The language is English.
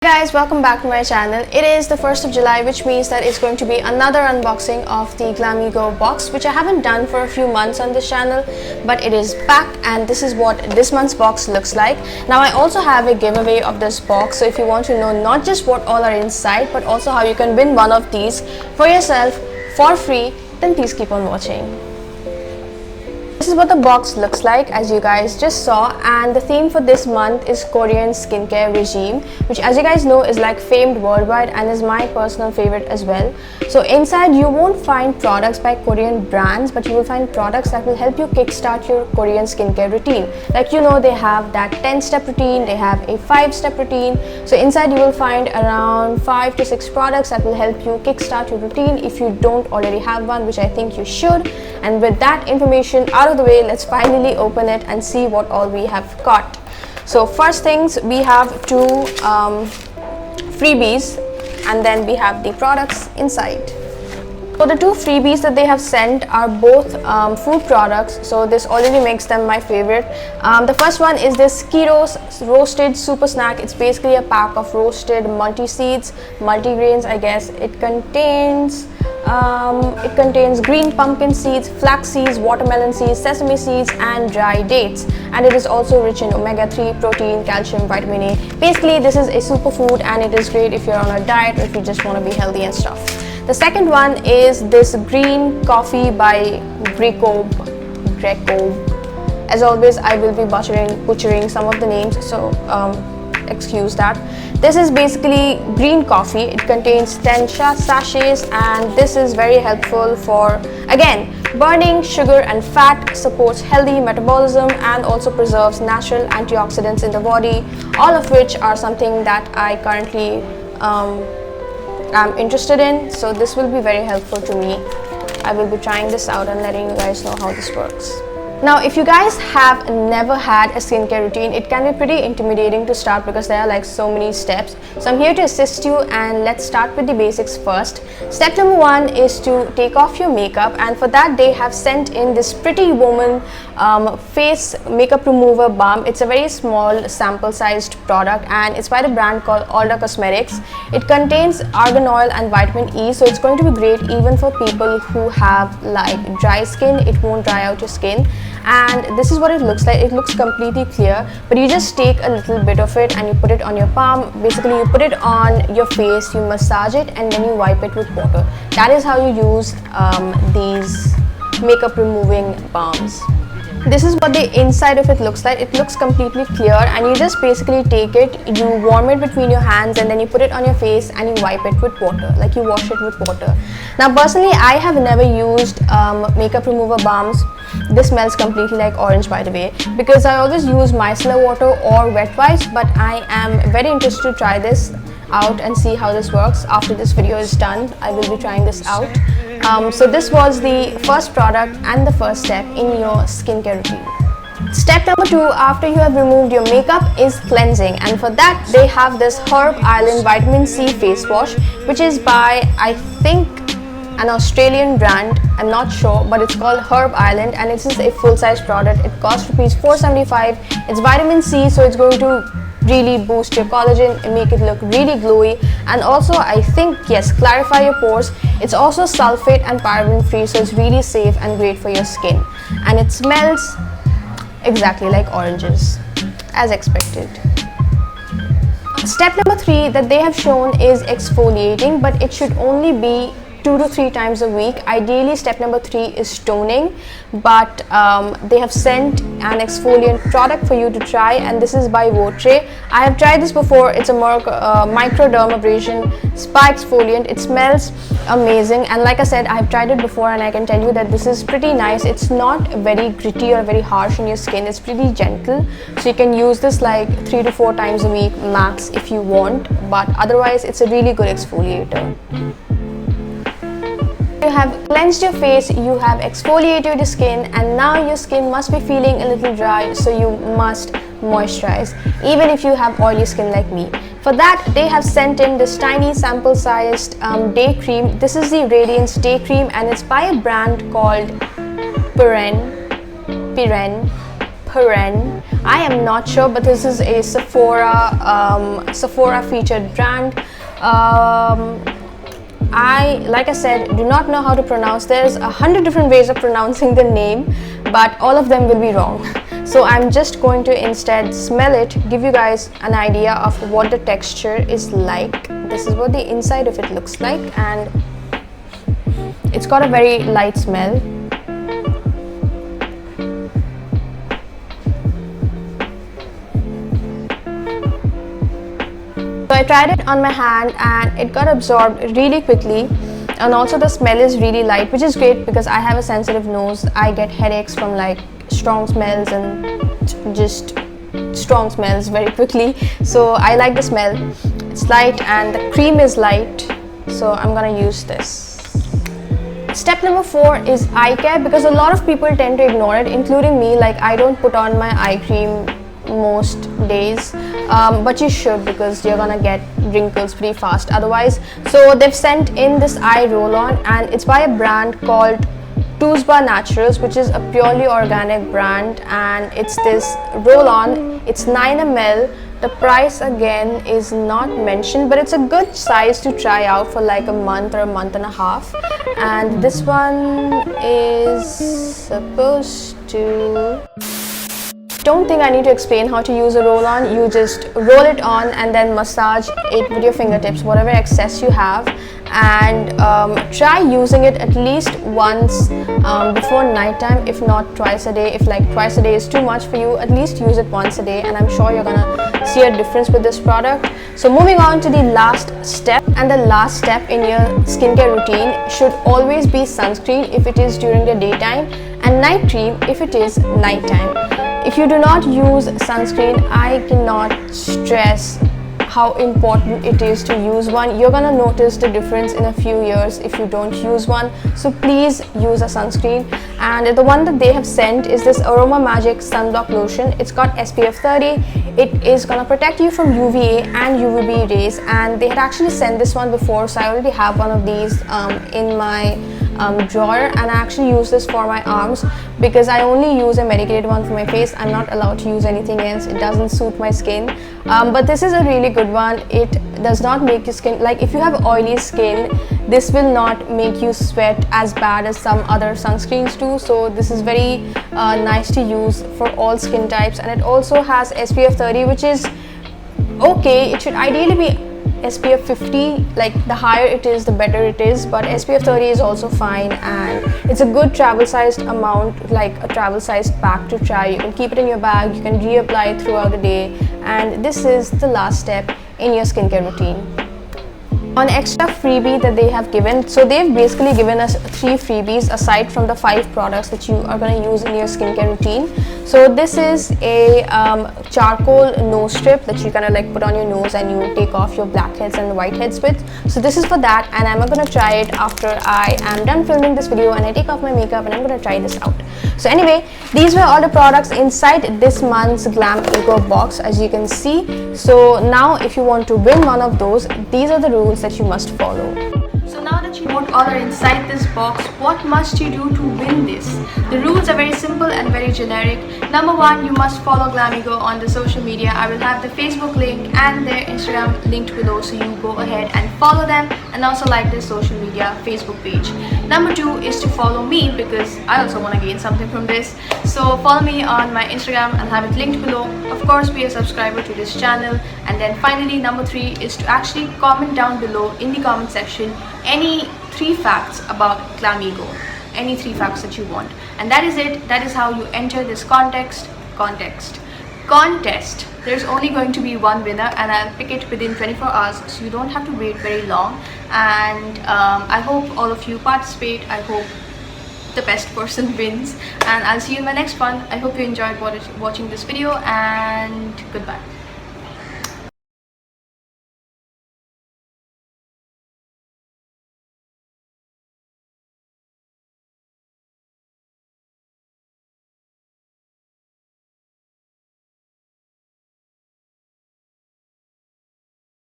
Hey guys, welcome back to my channel. It is the 1st of July, which means that it's going to be another unboxing of the Glamego box, which I haven't done for a few months on this channel, but it is back and this is what this month's box looks like. Now I also have a giveaway of this box, so if you want to know not just what all are inside but also how you can win one of these for yourself for free, then please keep on watching. This is what the box looks like, as you guys just saw, and the theme for this month is Korean skincare regime, which as you guys know is like famed worldwide and is my personal favorite as well. So inside you won't find products by Korean brands, but you will find products that will help you kickstart your Korean skincare routine. Like, you know, they have that 10-step routine, they have a 5-step routine. So inside you will find around 5 to 6 products that will help you kickstart your routine if you don't already have one, which I think you should. And with that information out of the way, let's finally open it and see what all we have got. So first things, we have two freebies, and then we have the products inside. So the two freebies that they have sent are both food products, so this already makes them my favorite. The first one is this Kero's roasted super snack. It's basically a pack of roasted multi-seeds, multi-grains I guess. It contains green pumpkin seeds, flax seeds, watermelon seeds, sesame seeds and dry dates, and it is also rich in omega-3, protein, calcium, vitamin A. Basically this is a superfood and it is great if you're on a diet or if you just want to be healthy and stuff. The second one is this green coffee by Greco. As always, I will be butchering some of the names, so excuse that. This is basically green coffee. It contains 10 sachets, and this is very helpful for, again, burning sugar and fat, supports healthy metabolism and also preserves natural antioxidants in the body, all of which are something that I currently am interested in, so this will be very helpful to me. I will be trying this out and letting you guys know how this works. Now, if you guys have never had a skincare routine, it can be pretty intimidating to start because there are like so many steps. So I'm here to assist you, and let's start with the basics first. Step number 1 is to take off your makeup, and for that they have sent in this Pretty Woman face makeup remover balm. It's a very small sample sized product and it's by the brand called Alda Cosmetics. It contains argan oil and vitamin E, so it's going to be great even for people who have like dry skin. It won't dry out your skin. And this is what it looks like. It looks completely clear, but you just take a little bit of it and you put it on your palm. Basically you put it on your face, you massage it, and then you wipe it with water. That is how you use these makeup removing balms. This is what the inside of it looks like. It looks completely clear, and you just basically take it, you warm it between your hands, and then you put it on your face and you wipe it with water, like you wash it with water. Now personally, I have never used makeup remover balms. This smells completely like orange, by the way, because I always use micellar water or wet wipes, but I am very interested to try this out and see how this works. After this video is done, I will be trying this out. So this was the first product and the first step in your skincare routine. Step number 2, after you have removed your makeup, is cleansing, and for that they have this Herb Island Vitamin C face wash, which is by, I think, an Australian brand. I'm not sure, but it's called Herb Island and it is a full-size product. It costs ₹475. It's vitamin C, so it's going to really boost your collagen and make it look really glowy, and also I think, yes, clarify your pores. It's also sulfate and paraben free, so it's really safe and great for your skin, and it smells exactly like oranges, as expected. Step number 3 that they have shown is exfoliating, but it should only be 2 to 3 times a week. Ideally, step number 3 is toning, but they have sent an exfoliant product for you to try, and this is by Votre. I have tried this before. It's a microdermabrasion spa exfoliant. It smells amazing, and like I said, I have tried it before and I can tell you that this is pretty nice. It's not very gritty or very harsh on your skin. It's pretty gentle, so you can use this like 3 to 4 times a week max if you want, but otherwise it's a really good exfoliator. You have cleansed your face, you have exfoliated your skin, and now your skin must be feeling a little dry, so you must moisturize, even if you have oily skin like me. For that, they have sent in this tiny sample sized day cream. This is the Radiance Day Cream, and it's by a brand called Peren. I am not sure, but this is a Sephora featured brand. Like I said, do not know how to pronounce. There's 100 different ways of pronouncing the name, but all of them will be wrong. So I'm just going to instead smell it, give you guys an idea of what the texture is like. This is what the inside of it looks like, and it's got a very light smell. So I tried it on my hand and it got absorbed really quickly, and also the smell is really light, which is great because I have a sensitive nose. I get headaches from like strong smells and just strong smells very quickly, so I like the smell. It's light and the cream is light, so I'm gonna use this. Step number 4 is eye care, because a lot of people tend to ignore it, including me. Like, I don't put on my eye cream most days, but you should, because you're gonna get wrinkles pretty fast otherwise. So they've sent in this eye roll-on, and it's by a brand called Tuzba Naturals, which is a purely organic brand, and it's this roll-on. It's 9 ml. The price again is not mentioned, but it's a good size to try out for like a month or a month and a half. And this one is supposed to... Don't think I need to explain how to use a roll-on. You just roll it on and then massage it with your fingertips, whatever excess you have, and try using it at least once before nighttime, if not twice a day. If like twice a day is too much for you, at least use it once a day, and I'm sure you're gonna see a difference with this product. So moving on to the last step, and the last step in your skincare routine should always be sunscreen if it is during the daytime, and night cream if it is nighttime. If you do not use sunscreen, I cannot stress how important it is to use one. You're gonna notice the difference in a few years if you don't use one. So please use a sunscreen. And the one that they have sent is this Aroma Magic Sunblock Lotion. It's got SPF 30. It is gonna protect you from UVA and UVB rays, and they had actually sent this one before, so I already have one of these in my drawer, and I actually use this for my arms because I only use a medicated one for my face. I'm not allowed to use anything else. It doesn't suit my skin, but this is a really good one. It does not make your skin, like if you have oily skin, this will not make you sweat as bad as some other sunscreens do. So this is very nice to use for all skin types, and it also has SPF 30, which is okay. It should ideally be SPF 50, like the higher it is the better it is, but SPF 30 is also fine, and it's a good travel sized amount, like a travel sized pack to try. You can keep it in your bag, you can reapply it throughout the day, and this is the last step in your skincare routine. On extra freebie that they have given, so they've basically given us 3 freebies aside from the 5 products that you are going to use in your skincare routine. So this is a charcoal nose strip that you kind of like put on your nose and you take off your blackheads and whiteheads with. So this is for that, and I'm going to try it after I am done filming this video and I take off my makeup, and I'm going to try this out. So anyway, these were all the products inside this month's Glamego box, as you can see. So now if you want to win one of those, these are the rules that you must follow. So now that you know what all are inside this box, what must you do to win this? The rules are very simple and very generic. Number 1, you must follow Glamego on the social media. I will have the Facebook link and their Instagram linked below, so you go ahead and follow them, and also like their social media Facebook page. Number 2 is to follow me, because I also want to gain something from this. So follow me on my Instagram and have it linked below. Of course, be a subscriber to this channel. And then finally, number 3 is to actually comment down below in the comment section any 3 facts about Glamego, any 3 facts that you want, and that is it. That is how you enter this contest. There's only going to be one winner, and I'll pick it within 24 hours, so you don't have to wait very long. And I hope all of you participate. I hope the best person wins, and I'll see you in my next one. I hope you enjoyed watching this video, and goodbye.